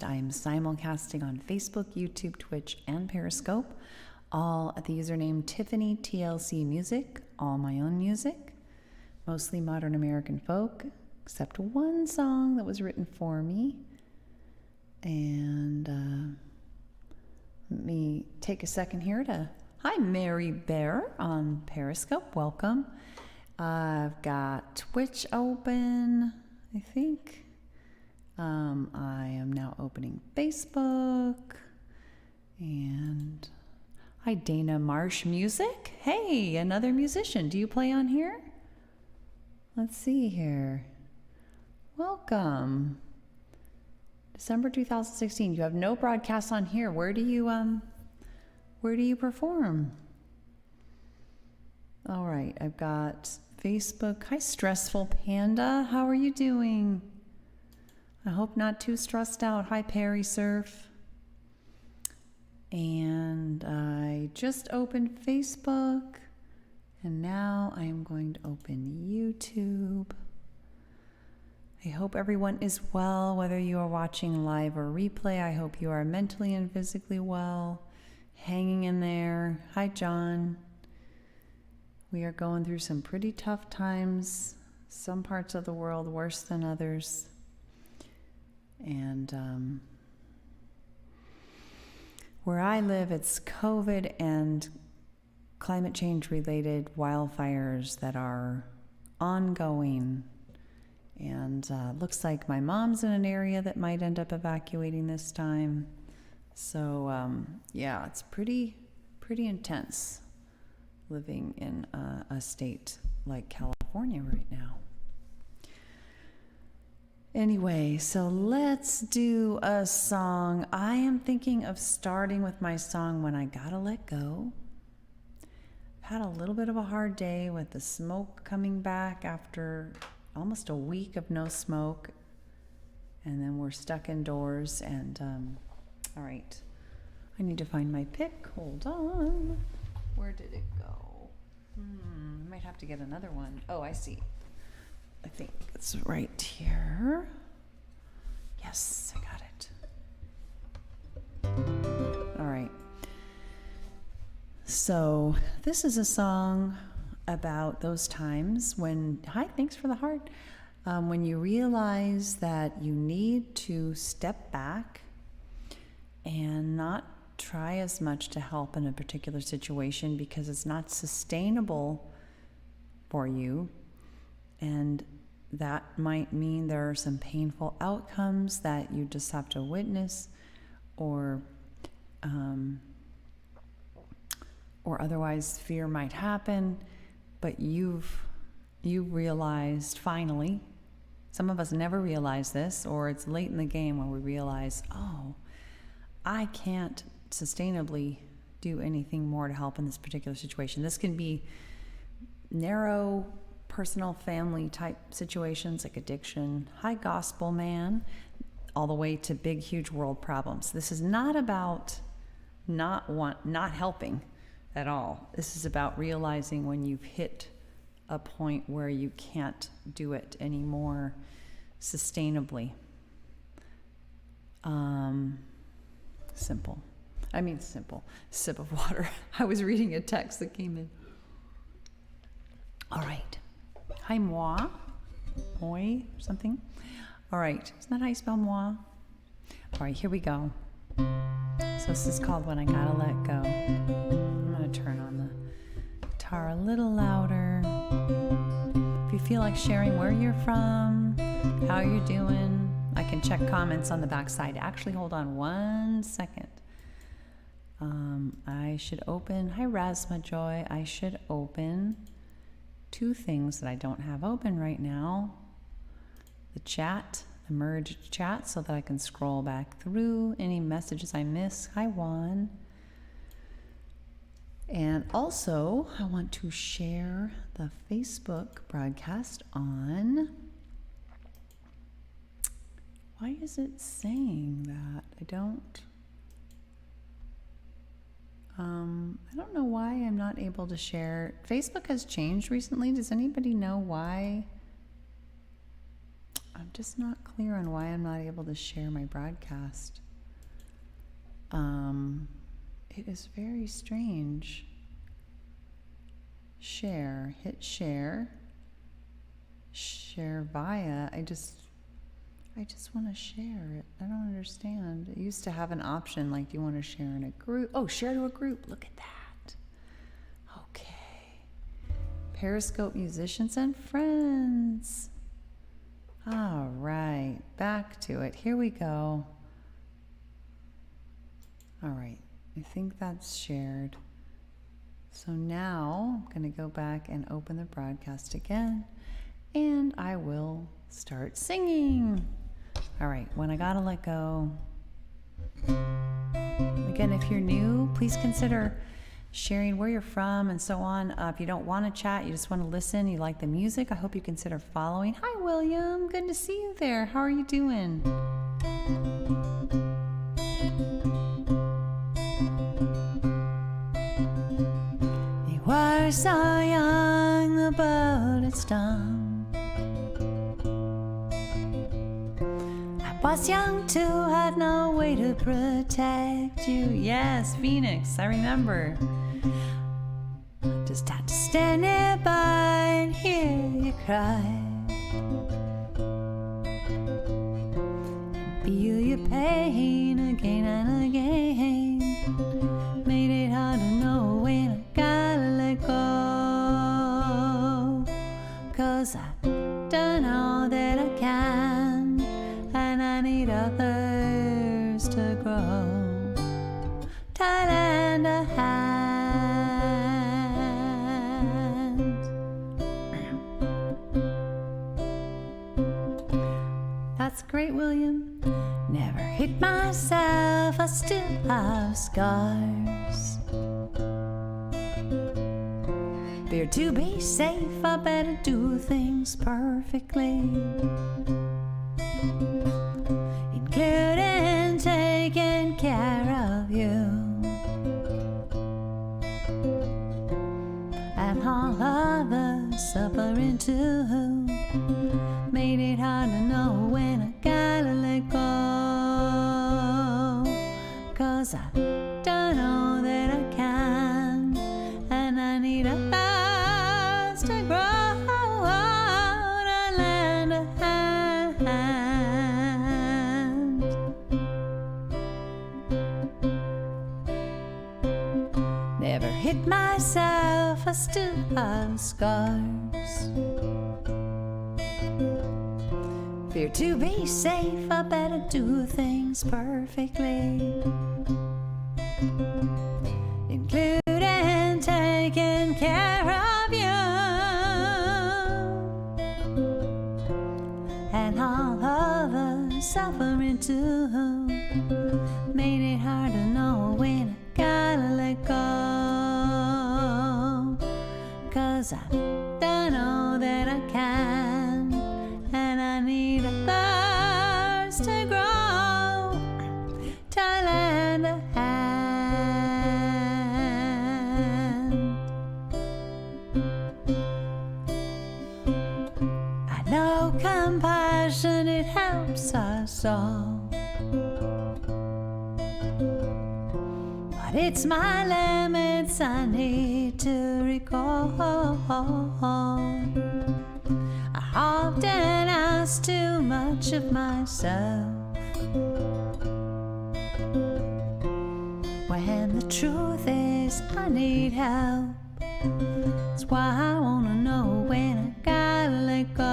I'm simulcasting on Facebook, YouTube, Twitch, and Periscope, all at the username Tiffany TLC Music, all my own music, mostly modern American folk, except one song that was written for me. And let me take a second here to, hi Mary Bear on Periscope, welcome. I've got Twitch open, I think. I am now opening Facebook. And hi, Dana Marsh Music. Hey, another musician. Do you play on here? Let's see here. Welcome. December 2016. You have no broadcasts on here. Where do you perform? All right, I've got Facebook. Hi, Stressful Panda. How are you doing? I hope not too stressed out. Hi, Perry Surf. And I just opened Facebook, and now I am going to open YouTube. I hope everyone is well, whether you are watching live or replay. I hope you are mentally and physically well, hanging in there. Hi, John. We are going through some pretty tough times, some parts of the world worse than others. And where I live, it's COVID and climate change related wildfires that are ongoing. And looks like my mom's in an area that might end up evacuating this time. So yeah, it's pretty intense living in a state like California right now. Anyway, so let's do a song. I am thinking of starting with my song, When I Gotta Let Go. I've had a little bit of a hard day with the smoke coming back after almost a week of no smoke. And then we're stuck indoors. And, all right, I need to find my pick. Hold on. Where did it go? I might have to get another one. Oh, I see. I think it's right here. Yes, I got it. All right. So this is a song about those times when, hi, thanks for the heart. When you realize that you need to step back and not try as much to help in a particular situation because it's not sustainable for you. And that might mean there are some painful outcomes that you just have to witness, or otherwise fear might happen, but you've realized finally. Some of us never realize this, or it's late in the game where we realize, oh, I can't sustainably do anything more to help in this particular situation. This can be narrow personal family type situations like addiction, high gospel man, all the way to big, huge world problems. This is not about not helping at all. This is about realizing when you've hit a point where you can't do it anymore sustainably. Simple. Sip of water. I was reading a text that came in. All right. Hi, moi, or something. All right, isn't that how you spell moi? All right, here we go. So this is called When I Gotta Let Go. I'm gonna turn on the guitar a little louder. If you feel like sharing where you're from, how you're doing, I can check comments on the backside. Actually, hold on one second. I should open, hi Rasma Joy, I should open two things that I don't have open right now. The chat, the merged chat, so that I can scroll back through any messages I miss. Hi, Juan. And also, I want to share the Facebook broadcast on... Why is it saying that? I don't know why I'm not able to share. Facebook has changed recently. Does anybody know why? I'm just not clear on why I'm not able to share my broadcast. It is very strange. Share, hit share. Share via. I just want to share it. I don't understand. It used to have an option like, do you want to share in a group? Oh, share to a group. Look at that. Okay. Periscope musicians and friends. All right, back to it. Here we go. All right, I think that's shared. So now I'm going to go back and open the broadcast again, and I will start singing. All right, when I gotta let go. Again, if you're new, please consider sharing where you're from and so on. If you don't want to chat, you just want to listen, you like the music, I hope you consider following. Hi, William. Good to see you there. How are you doing? You were so young, the boat had stung. Was young too, had no way to protect you. Yes, Phoenix, I remember. Just had to stand nearby and hear you cry, and feel your pain again and again. Made it hard to know when I gotta let go, 'cause I've done all that I can, and I need others to grow, to lend a hand. That's great, William. Never hit myself, I still have scars. Fear to be safe, I better do things perfectly, including taking care of you and all others suffering too. Made it hard to know when I gotta let go, 'cause I've done all that I can, and I need others to grow, to lend a hand. Never hit myself, I still have scars. Fear to be safe, I better do things perfectly, including taking care of you and all others suffering too. Made it hard to know when I gotta let go, 'cause I've done all that I can, and I need others to grow, to lend a hand. I know compassion, it helps us all, but it's my limits I need to recall. I often ask too much of myself, when the truth is I need help. That's why I wanna know when I gotta let go,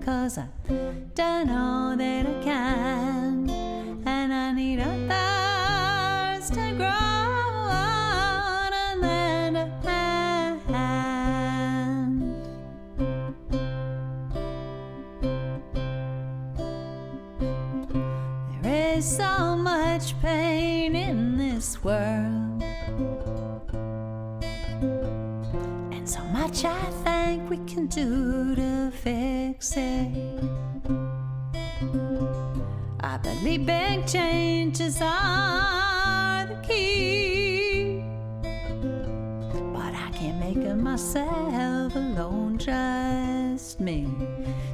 'cause I've done all that I can, and I need others to grow, to lend a hand. There is so much pain in this world, and so much I think we can do to fix it. I believe big changes are the key, but I can't making myself alone, just me.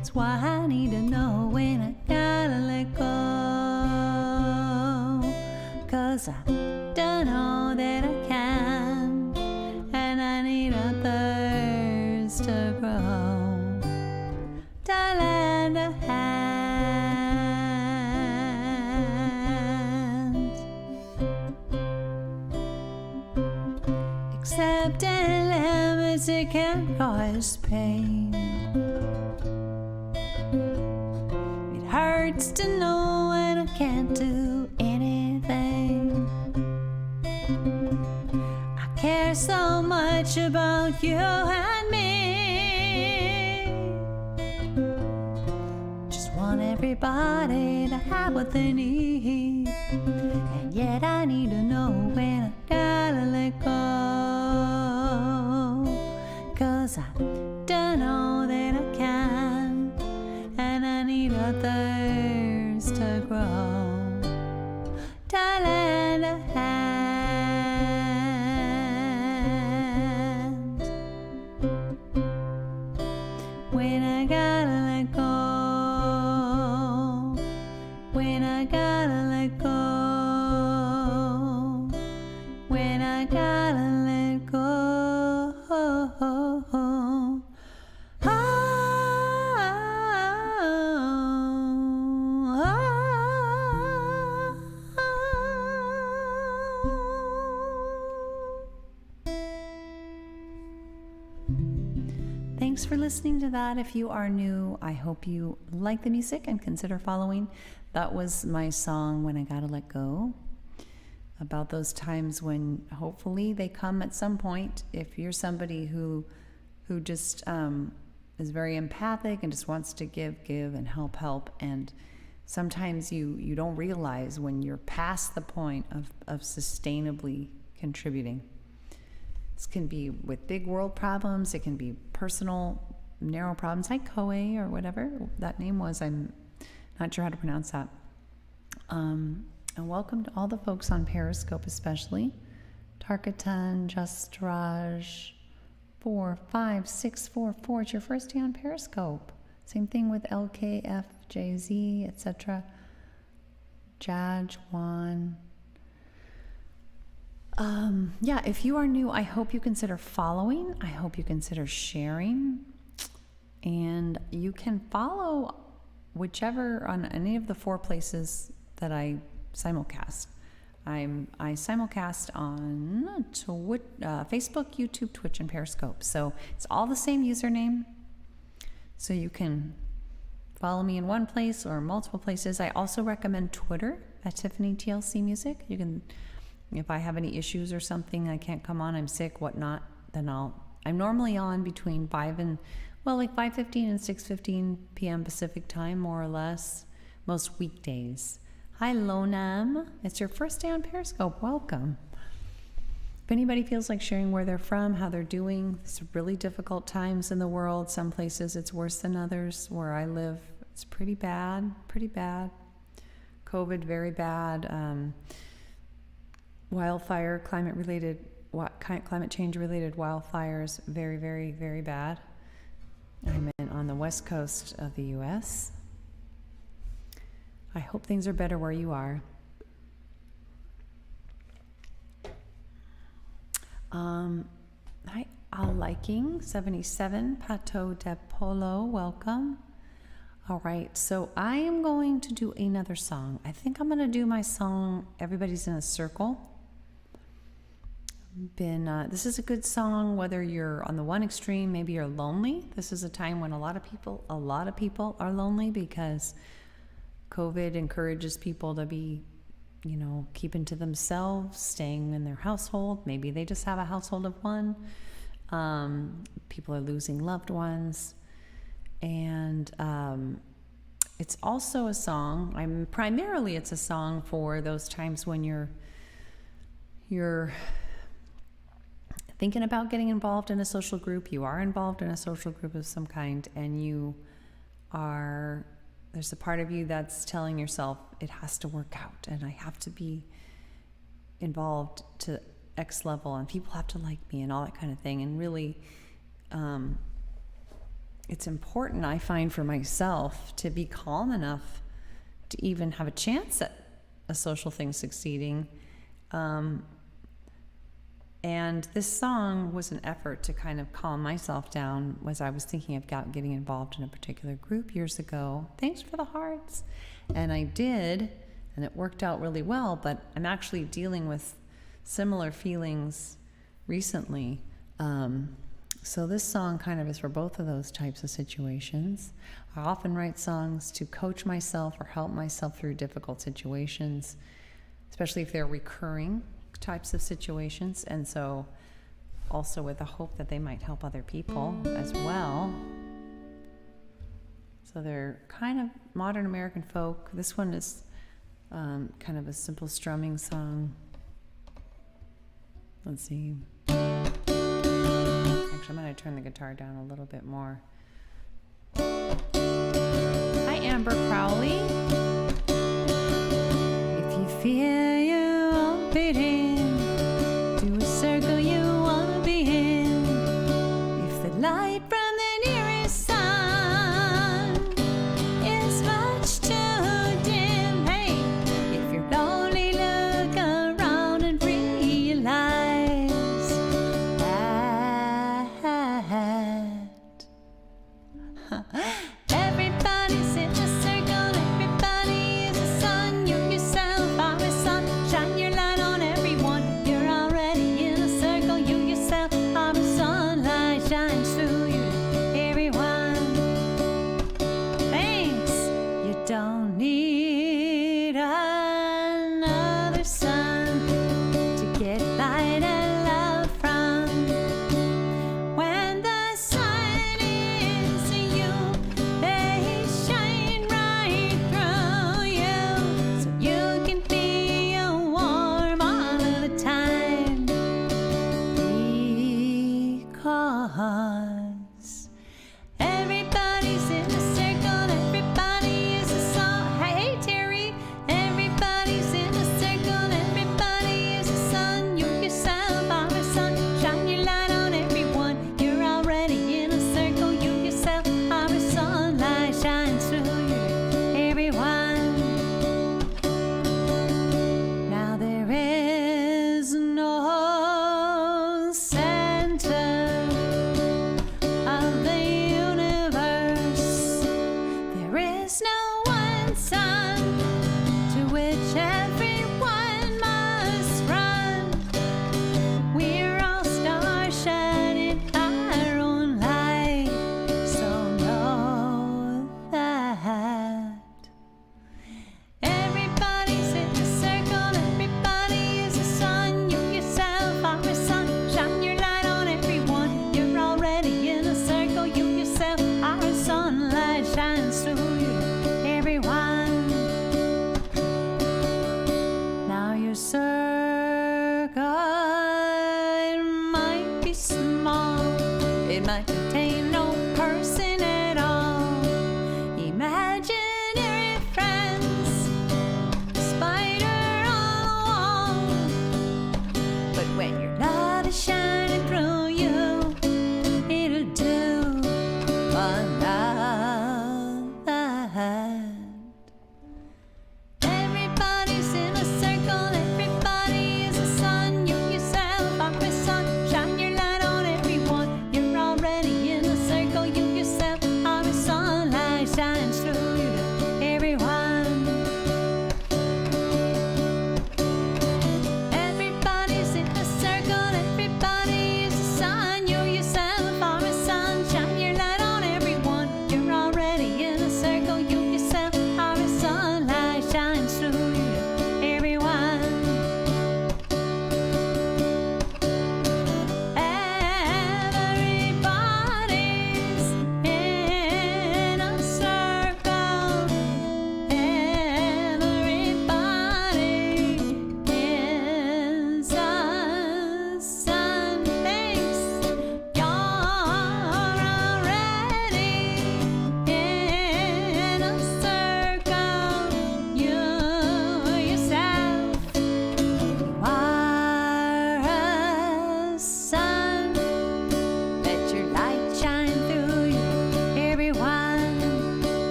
It's why I need to know when I gotta let go. 'Cause I've done all that I can, and I need others to grow, to lend a hand. Accepting limits, it can cause pain. It hurts to know when I can't do anything. I care so much about you and me. Just want everybody to have what they need, and yet I need to know when I gotta let go. 'Cause I've done all that I can, and I need others to grow, to lend a hand. When I gotta let go, when I gotta let go, when I gotta let go. Thanks for listening to that. If you are new, I hope you like the music and consider following. That was my song, When I Gotta Let Go, about those times when hopefully they come at some point. If you're somebody who just is very empathic and just wants to give and help, and sometimes you don't realize when you're past the point of sustainably contributing. This can be with big world problems. It can be personal, narrow problems like Koe or whatever that name was. I'm not sure how to pronounce that. And welcome to all the folks on Periscope, especially Tarkatan, Just Raj, 45644. It's your first day on Periscope. Same thing with LKFJZ, etc. Jaj, Juan. Yeah, if you are new, I hope you consider following. I hope you consider sharing. And you can follow whichever on any of the 4 places that I simulcast. I simulcast on Facebook, YouTube, Twitch, and Periscope. So it's all the same username. So you can follow me in one place or multiple places. I also recommend Twitter at Tiffany TLC Music. You can, if I have any issues or something, I can't come on, I'm sick, whatnot, then I'm normally on between 5:15 and 6:15 p.m. Pacific time, more or less, most weekdays. Hi, Lonam. It's your first day on Periscope. Welcome. If anybody feels like sharing where they're from, how they're doing, it's really difficult times in the world. Some places it's worse than others. Where I live, it's pretty bad. COVID, very bad. Wildfire, climate change related wildfires, very, very, very bad. I'm on the west coast of the U.S. I hope things are better where you are. Hi, Liking 77, Pato de Polo, welcome. All right, so I am going to do another song. I think I'm going to do my song, Everybody's in a Circle. This is a good song whether you're on the one extreme, maybe you're lonely. This is a time when a lot of people are lonely because COVID encourages people to be, keeping to themselves, staying in their household. Maybe they just have a household of one. People are losing loved ones. And it's also a song, it's a song for those times when you're thinking about getting involved in a social group, you are involved in a social group of some kind, and there's a part of you that's telling yourself it has to work out and I have to be involved to X level and people have to like me and all that kind of thing. And really, it's important, I find, for myself to be calm enough to even have a chance at a social thing succeeding. And this song was an effort to kind of calm myself down as I was thinking of getting involved in a particular group years ago. Thanks for the hearts. And I did, and it worked out really well, but I'm actually dealing with similar feelings recently. So this song kind of is for both of those types of situations. I often write songs to coach myself or help myself through difficult situations, especially if they're recurring types of situations, and so also with the hope that they might help other people as well. So they're kind of modern American folk. This one is kind of a simple strumming song. Let's see. Actually, I'm going to turn the guitar down a little bit more. Hi, Amber Crowley. If you fear you won't fit in to a circle you want to be in, if the light from the nearest sun is much too dim, hey, if you're lonely, look around and realize that everybody's in a circle, everybody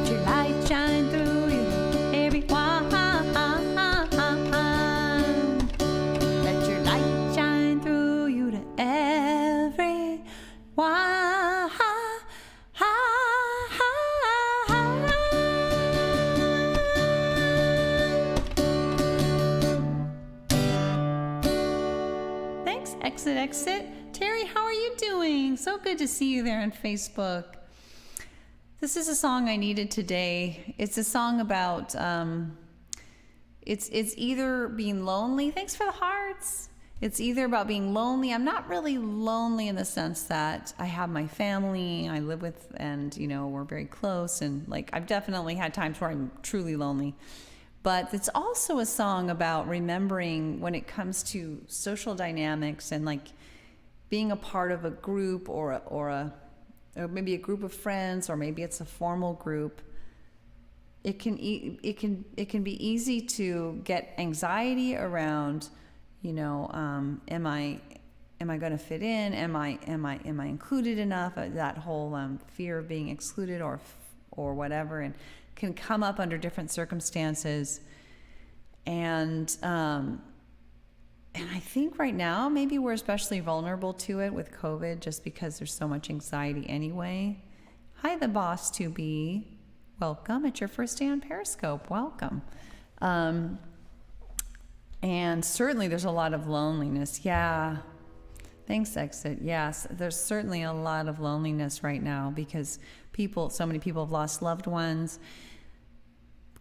your light shine through you, everyone. Let your light shine through you to everyone. Thanks, Exit. Terry, how are you doing? So good to see you there on Facebook. This is a song I needed today. It's a song about, it's either being lonely. Thanks for the hearts. It's either about being lonely. I'm not really lonely in the sense that I have my family I live with, and, you know, we're very close. And like, I've definitely had times where I'm truly lonely. But it's also a song about remembering when it comes to social dynamics and like being a part of a group or maybe a group of friends, or maybe it's a formal group. It can be easy to get anxiety around, you know, am I going to fit in? Am I included enough? That whole fear of being excluded or whatever, and can come up under different circumstances. And I think right now, maybe we're especially vulnerable to it with COVID, just because there's so much anxiety anyway. Hi, the boss to be. Welcome. It's your first day on Periscope. Welcome. And certainly there's a lot of loneliness. Yeah. Thanks, Exit. Yes, there's certainly a lot of loneliness right now because so many people have lost loved ones.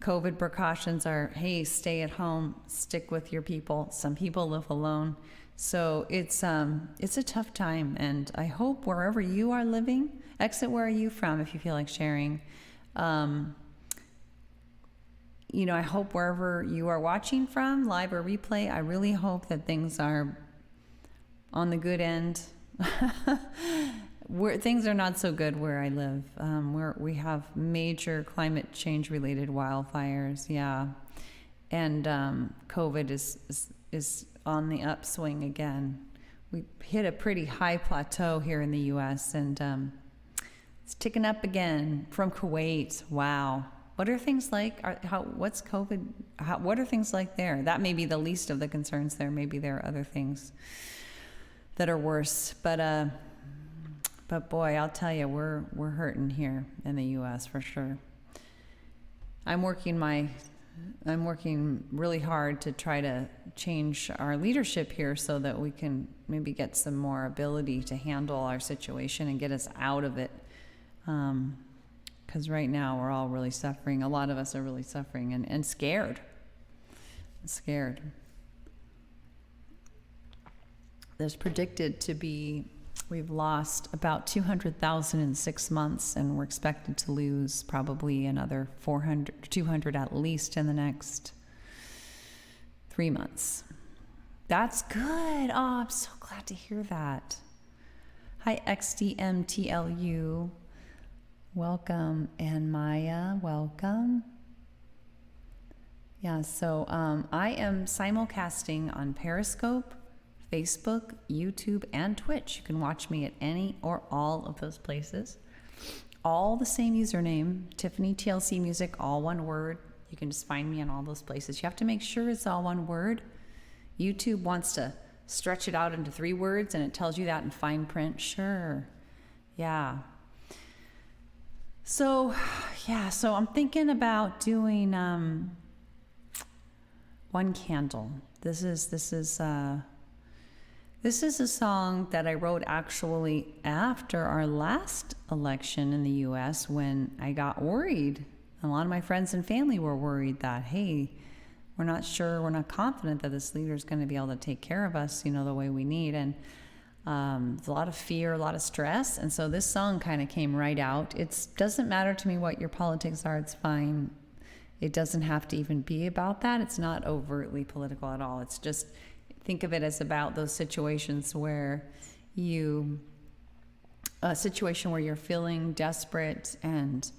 COVID precautions are, hey, stay at home, stick with your people. Some people live alone. So it's a tough time, and I hope wherever you are living, Exit, where are you from if you feel like sharing? You know, I hope wherever you are watching from, live or replay, I really hope that things are on the good end. Things are not so good where I live. We have major climate change related wildfires, yeah, and COVID is on the upswing again. We hit a pretty high plateau here in the U.S. and it's ticking up again from Kuwait. Wow, what are things like? What's COVID? What are things like there? That may be the least of the concerns there. Maybe there are other things that are worse, but boy, I'll tell you, we're hurting here in the U.S. for sure. I'm working really hard to try to change our leadership here so that we can maybe get some more ability to handle our situation and get us out of it. Because right now we're all really suffering. A lot of us are really suffering and scared. Scared. There's predicted to be, we've lost about 200,000 in 6 months, and we're expected to lose probably another 200 at least in the next 3 months. That's good. Oh, I'm so glad to hear that. Hi, XDMTLU. Welcome. And Maya, welcome. Yeah, so I am simulcasting on Periscope, Facebook, YouTube, and Twitch. You can watch me at any or all of those places. All the same username, Tiffany TLC Music, all one word. You can just find me in all those places. You have to make sure it's all one word. YouTube wants to stretch it out into 3 words, and it tells you that in fine print. Sure. Yeah. So I'm thinking about doing One Candle. This is a song that I wrote actually after our last election in the U.S. when I got worried. A lot of my friends and family were worried that, hey, we're not sure, we're not confident that this leader is going to be able to take care of us, you know, the way we need. And there's a lot of fear, a lot of stress. And so this song kind of came right out. It doesn't matter to me what your politics are. It's fine. It doesn't have to even be about that. It's not overtly political at all. It's just, think of it as about those situations where a situation where you're feeling desperate and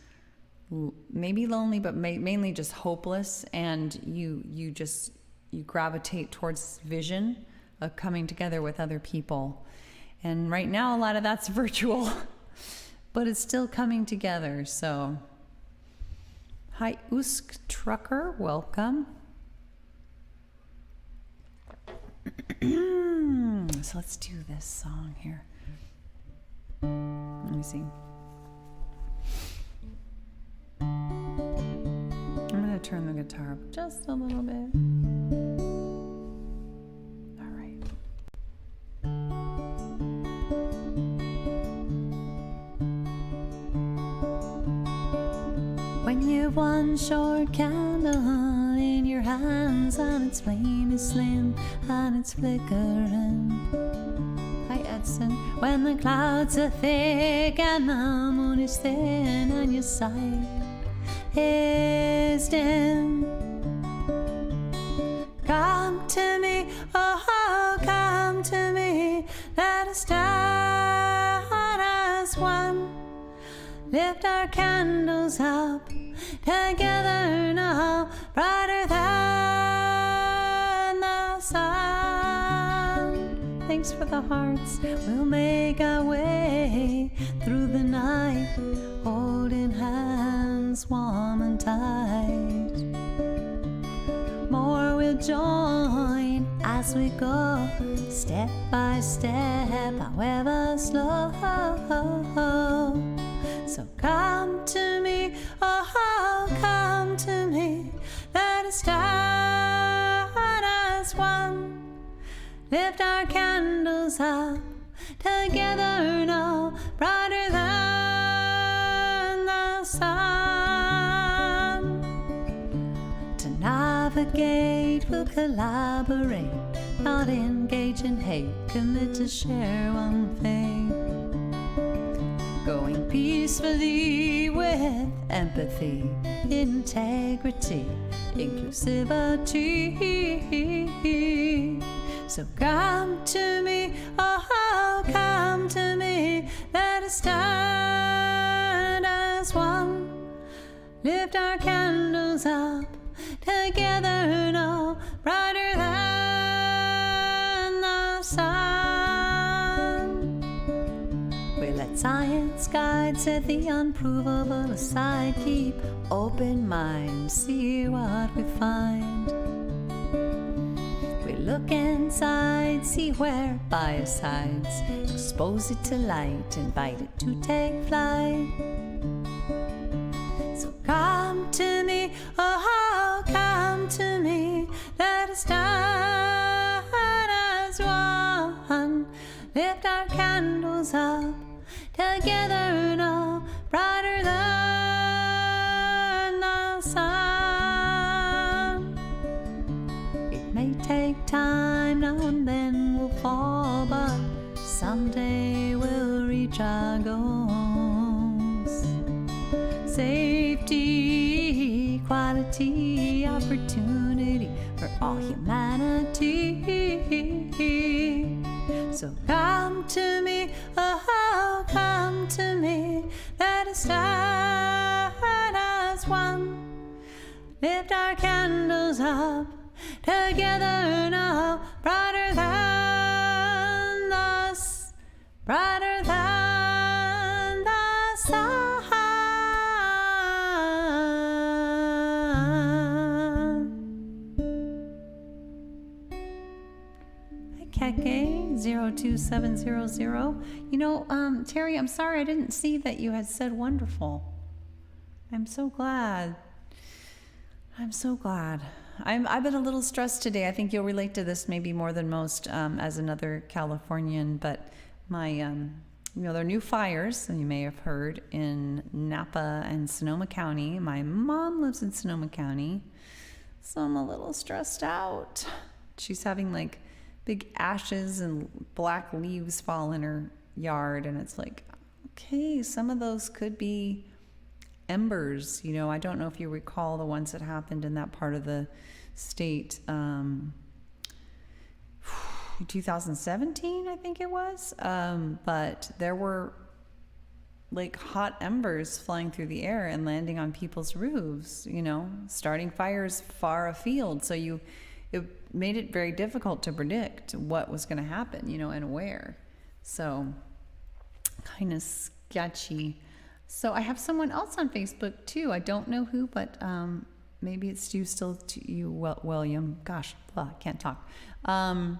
maybe lonely, but mainly just hopeless, and you gravitate towards vision of coming together with other people. And right now, a lot of that's virtual, but it's still coming together. So Hi, Usk Trucker, welcome. So let's do this song here. Let me see. I'm going to turn the guitar up just a little bit. All right. When you've one short candle in your hands and its flame is slim and it's flickering. Hi Edson. When the clouds are thick and the moon is thin and your sight is dim, come to me, oh come to me, let us stand as one, lift our candles up together now, brighter than the sun. Thanks for the hearts. We'll make our way through the night, holding hands warm and tight. More will join as we go, step by step, however slow. So come to me, oh come to me, let us stand as one, lift our candles up together now, brighter than the sun. To navigate, we'll collaborate, not engage in hate, commit to share one thing. Going peacefully with empathy, integrity, inclusivity. So come to me, oh come to me, let us stand as one, lift our candles up together now, brighter than the sun. We let science guide, set the unprovable aside, keep open minds, see what we find. We look inside, see where bias hides, expose it to light, invite it to take flight. So come to me, oh come to me, let us stand as one, lift our candles up together now, brighter than the sun. It may take time, now and then we'll fall, but someday we'll reach our goals. Safety, equality, opportunity for all humanity. So come to me, oh come to me, let us stand as one, lift our candles up together now, brighter than the sun. Keke02700. You know, Terry, I'm sorry I didn't see that you had said wonderful. I'm so glad. I'm so glad. I've been a little stressed today. I think you'll relate to this maybe more than most as another Californian, but my, there are new fires, and you may have heard, in Napa and Sonoma County. My mom lives in Sonoma County, so I'm a little stressed out. She's having like big ashes and black leaves fall in her yard, and it's like, okay, some of those could be embers. You know, I don't know if you recall the ones that happened in that part of the state, 2017, I think it was. But there were like hot embers flying through the air and landing on people's roofs, you know, starting fires far afield. So it made it very difficult to predict what was going to happen, you know, and where. So kind of sketchy. So I have someone else on Facebook too. I don't know who, but maybe it's you still, you, William. Gosh, I can't talk. But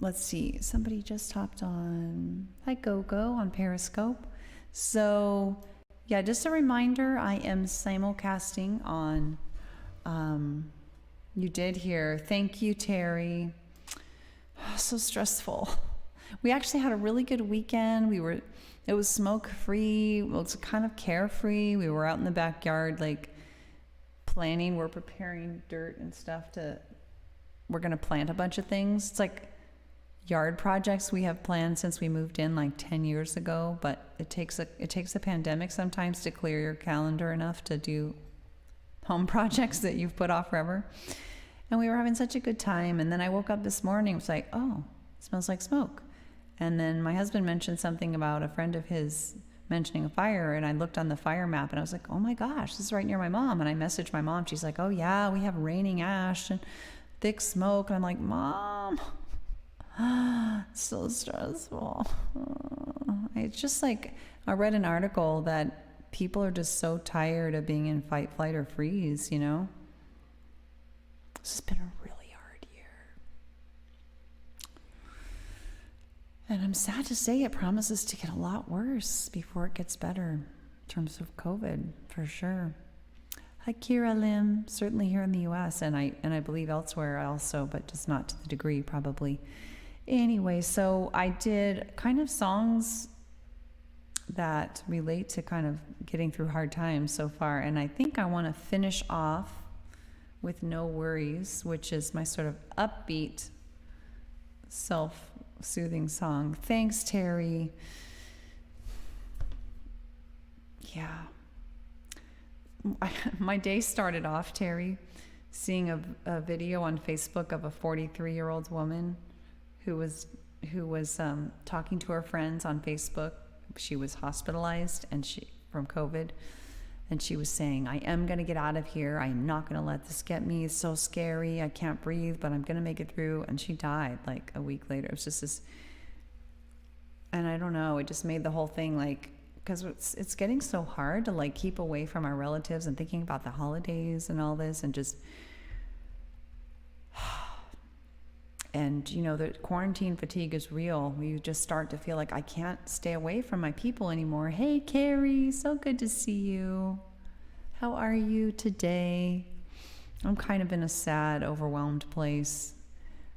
let's see. Somebody just hopped on. Hi, GoGo on Periscope. So yeah, just a reminder, I am simulcasting on, you did hear. Thank you, Terry. So stressful. We actually had a really good weekend. It was smoke free. It was kind of carefree. We were out in the backyard, like planning. We're preparing dirt and stuff we're going to plant a bunch of things. It's like yard projects we have planned since we moved in like 10 years ago, but it takes a pandemic sometimes to clear your calendar enough to do home projects that you've put off forever. And we were having such a good time. And then I woke up this morning, it was like, oh, it smells like smoke. And then my husband mentioned something about a friend of his mentioning a fire, and I looked on the fire map and I was like, oh my gosh, this is right near my mom. And I messaged my mom. She's like, oh yeah, we have raining ash and thick smoke. And I'm like, Mom, it's so stressful. It's just like, I read an article that people are just so tired of being in fight, flight, or freeze, you know? This has been a really hard year. And I'm sad to say it promises to get a lot worse before it gets better in terms of COVID, for sure. Hi, Kira Lim, certainly here in the US, and I believe elsewhere also, but just not to the degree probably. Anyway, so I did kind of songs that relate to kind of getting through hard times so far, and I think I want to finish off with No Worries, which is my sort of upbeat, self-soothing song. Thanks, Terry. Yeah. My day started off, Terry, seeing a video on Facebook of a 43-year-old woman who was talking to her friends on Facebook. She was hospitalized from COVID, and she was saying, I am going to get out of here. I am not going to let this get me. It's so scary. I can't breathe, but I'm going to make it through. And she died like a week later. It was just this, and I don't know, it just made the whole thing like, because it's getting so hard to like keep away from our relatives and thinking about the holidays and all this, and just, and you know, the quarantine fatigue is real. You just start to feel like I can't stay away from my people anymore. Hey, Carrie, so good to see you. How are you today? I'm kind of in a sad, overwhelmed place.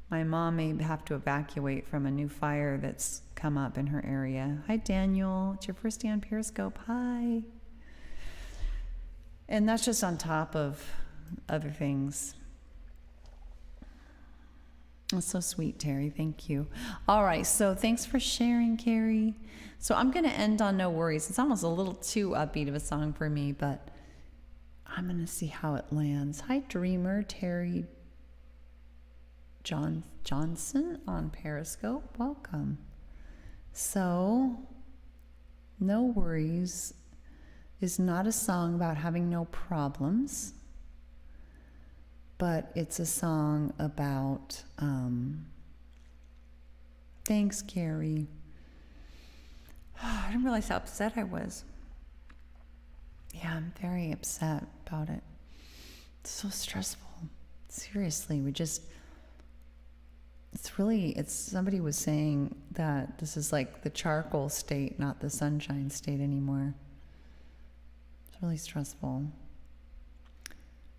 My mom may have to evacuate from a new fire that's come up in her area. Hi, Daniel. It's your first day on Periscope. Hi. And that's just on top of other things. That's so sweet, Terry. Thank you. All right. So thanks for sharing, Carrie. So I'm going to end on No Worries. It's almost a little too upbeat of a song for me, but I'm going to see how it lands. Hi, Dreamer, Terry Johnson on Periscope. Welcome. So, No Worries is not a song about having no problems, but it's a song about, thanks, Carrie. I didn't realize how upset I was. Yeah, I'm very upset about it. It's so stressful. Seriously, somebody was saying that this is like the charcoal state, not the sunshine state anymore. It's really stressful.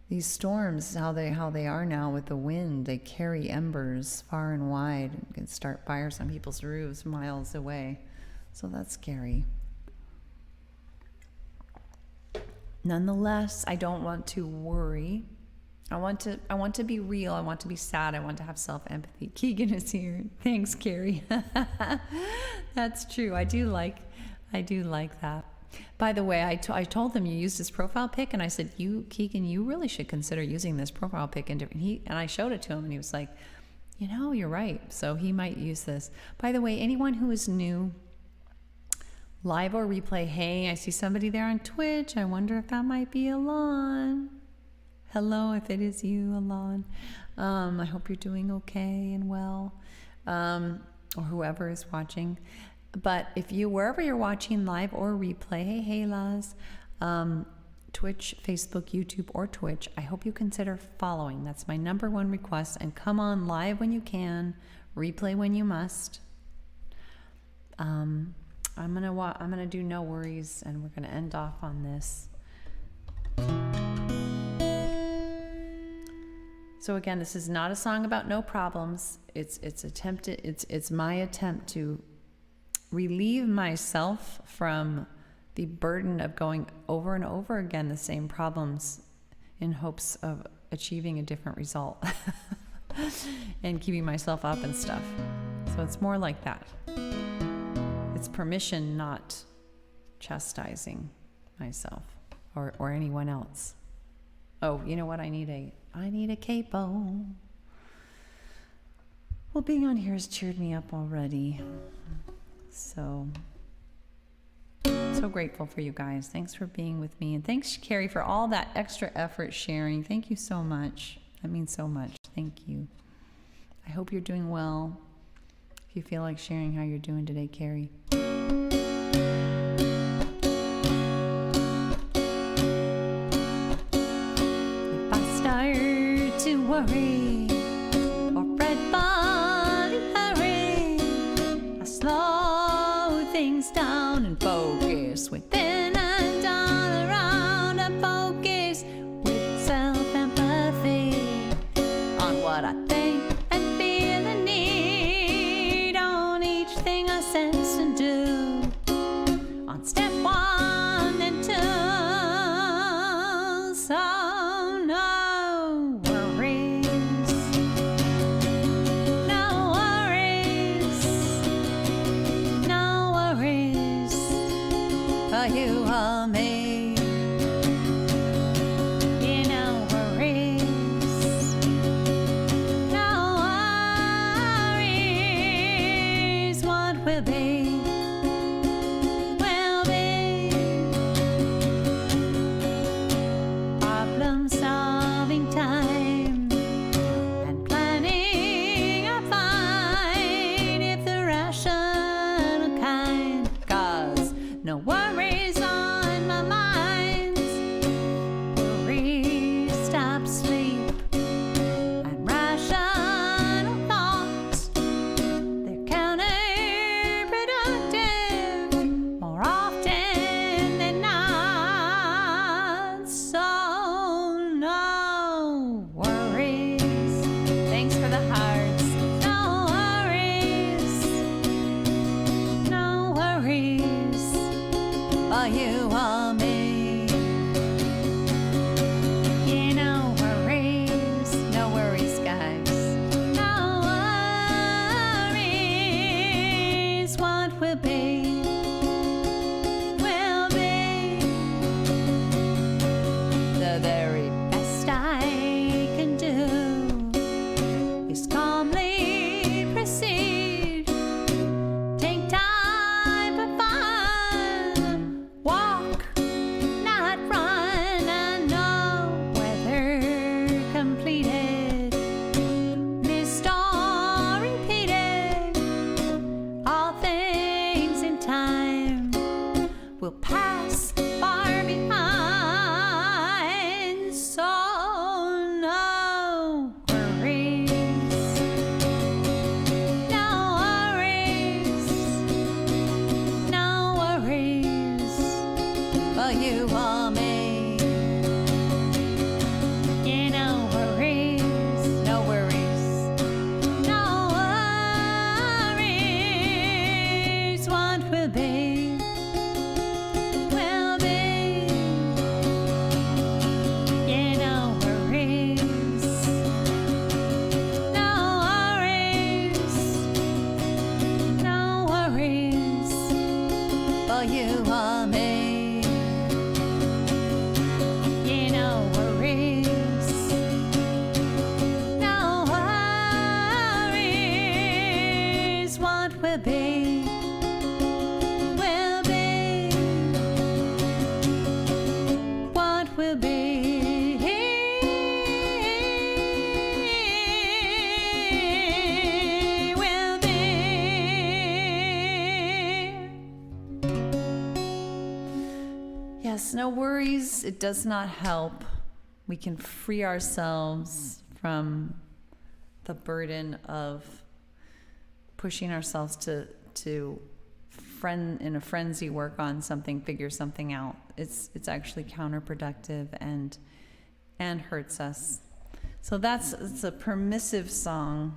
These storms, how they are now with the wind, they carry embers far and wide and can start fires on people's roofs miles away. So that's scary. Nonetheless, I don't want to worry. I want to be real. I want to be sad. I want to have self-empathy. Keegan is here. Thanks, Carrie. That's true. I do like that. By the way, I told them you used his profile pic, and I said, Keegan, you really should consider using this profile pic. And I showed it to him, and he was like, you know, you're right. So he might use this. By the way, anyone who is new, live or replay, hey, I see somebody there on Twitch. I wonder if that might be Alon. Hello, if it is you, Alon. I hope you're doing okay and well, or whoever is watching. But if you, wherever you're watching live or replay, hey Laz, Twitch, Facebook, YouTube, or Twitch, I hope you consider following. That's my number one request. And come on live when you can, replay when you must. I'm gonna do No Worries, and we're gonna end off on this. So again, this is not a song about no problems. It's my attempt to relieve myself from the burden of going over and over again the same problems in hopes of achieving a different result and keeping myself up and stuff. So it's more like that. It's permission, not chastising myself or anyone else. Oh, you know what? I need a capo. Well, being on here has cheered me up already. So grateful for you guys. Thanks for being with me. And thanks, Carrie, for all that extra effort sharing. Thank you so much. That means so much. Thank you. I hope you're doing well. If you feel like sharing how you're doing today, Carrie. If I start to worry or fret in hurry, I slow things down and focus within and all around. I focus with self-empathy on what I think and feel and need, on each thing I sense and do, on step 1 and 2. So no worries, no worries, no worries, for you or me. Yeah, no worries, no worries. What will be, will be. Problem solving time and planning are fine if the rational kind. 'Cause no worries on my mind. Worry stop sleep and rational thoughts. They're counterproductive more often than not. So no worries. Thanks for the hearts. No worries, no worries, for you or me. Yeah, no worries, no worries, guys. No worries. What will be, will be. The very best I can do is calmly proceed. Take time for fun. Walk, not run. I know whether completed, missed or repeated. All things in time will pass far behind. So no worries, no worries, no worries, for you or me. Yeah, no worries, no worries, no worries. What will be, will be. Yeah, no worries, no worries, no worries, for you or me. worries, it does not help. We can free ourselves from the burden of pushing ourselves to in a frenzy work on something, figure something out. It's actually counterproductive and hurts us. So it's a permissive song,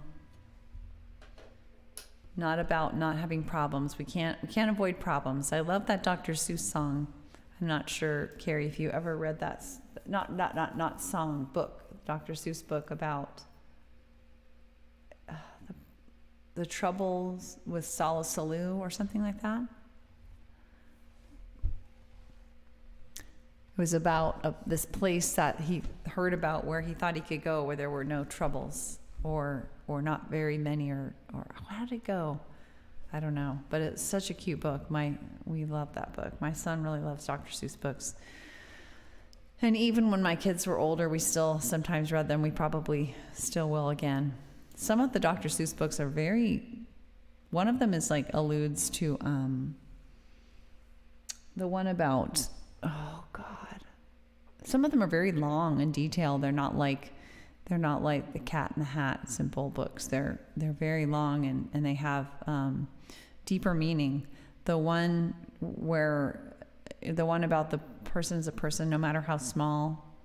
not about not having problems. We can't avoid problems. I love that Dr. Seuss song. I'm not sure, Carrie, if you ever read that, not song, book, Dr. Seuss book about the troubles with Salisalu or something like that. It was about this place that he heard about where he thought he could go where there were no troubles or not very many or how did it go? I don't know, but it's such a cute book. We love that book. My son really loves Dr. Seuss books. And even when my kids were older, we still sometimes read them. We probably still will again. Some of the Dr. Seuss books are one of them is like alludes to the one about, oh God. Some of them are very long and detailed. They're not like the Cat in the Hat simple books. They're very long and they have deeper meaning. The one about the person is a person, no matter how small,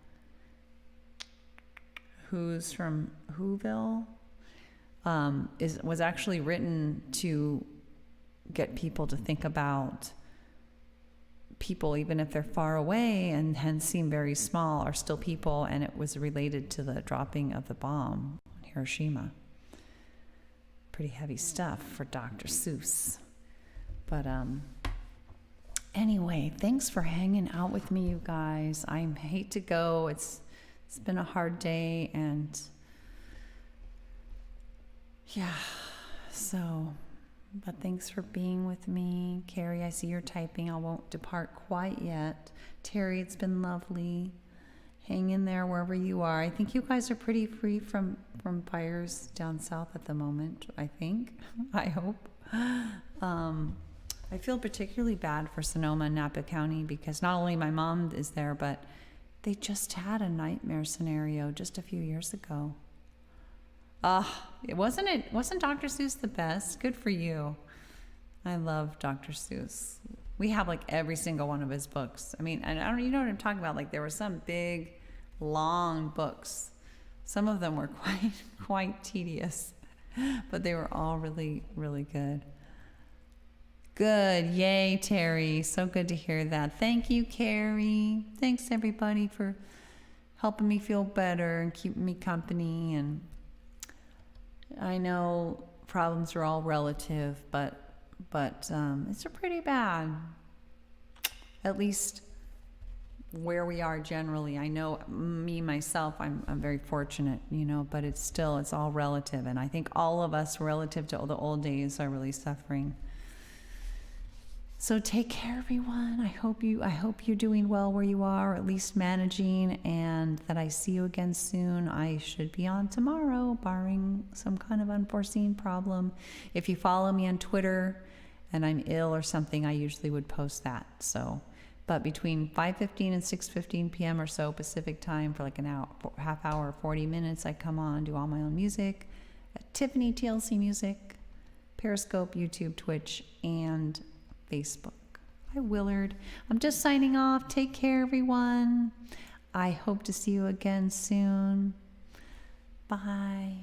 who's from Whoville, was actually written to get people to think about people, even if they're far away and hence seem very small, are still people, and it was related to the dropping of the bomb on Hiroshima. Pretty heavy stuff for Dr. Seuss. But anyway, thanks for hanging out with me, you guys. I hate to go. It's been a hard day, and yeah, but thanks for being with me. Carrie, I see you're typing. I won't depart quite yet. Terry, it's been lovely. Hang in there wherever you are. I think you guys are pretty free from fires down south at the moment, I think. I hope. I feel particularly bad for Sonoma and Napa County because not only my mom is there, but they just had a nightmare scenario just a few years ago. Wasn't Dr. Seuss the best? Good for you. I love Dr. Seuss. We have like every single one of his books. I mean, and you know what I'm talking about? Like there were some big, long books. Some of them were quite tedious, but they were all really, really good. Good. Yay, Terry. So good to hear that. Thank you, Carrie. Thanks everybody for helping me feel better and keeping me company. And I know problems are all relative, but it's pretty bad. At least where we are generally. I know me, myself, I'm very fortunate, but it's all relative. And I think all of us relative to the old days are really suffering. So take care, everyone. I hope you're doing well where you are, or at least managing, and that I see you again soon. I should be on tomorrow, barring some kind of unforeseen problem. If you follow me on Twitter and I'm ill or something, I usually would post that. So, but between 5:15 and 6:15 p.m. or so Pacific time for like an hour, half hour, 40 minutes, I come on, do all my own music at Tiffany TLC Music, Periscope, YouTube, Twitch, and Facebook. Hi, Willard. I'm just signing off. Take care, everyone. I hope to see you again soon. Bye.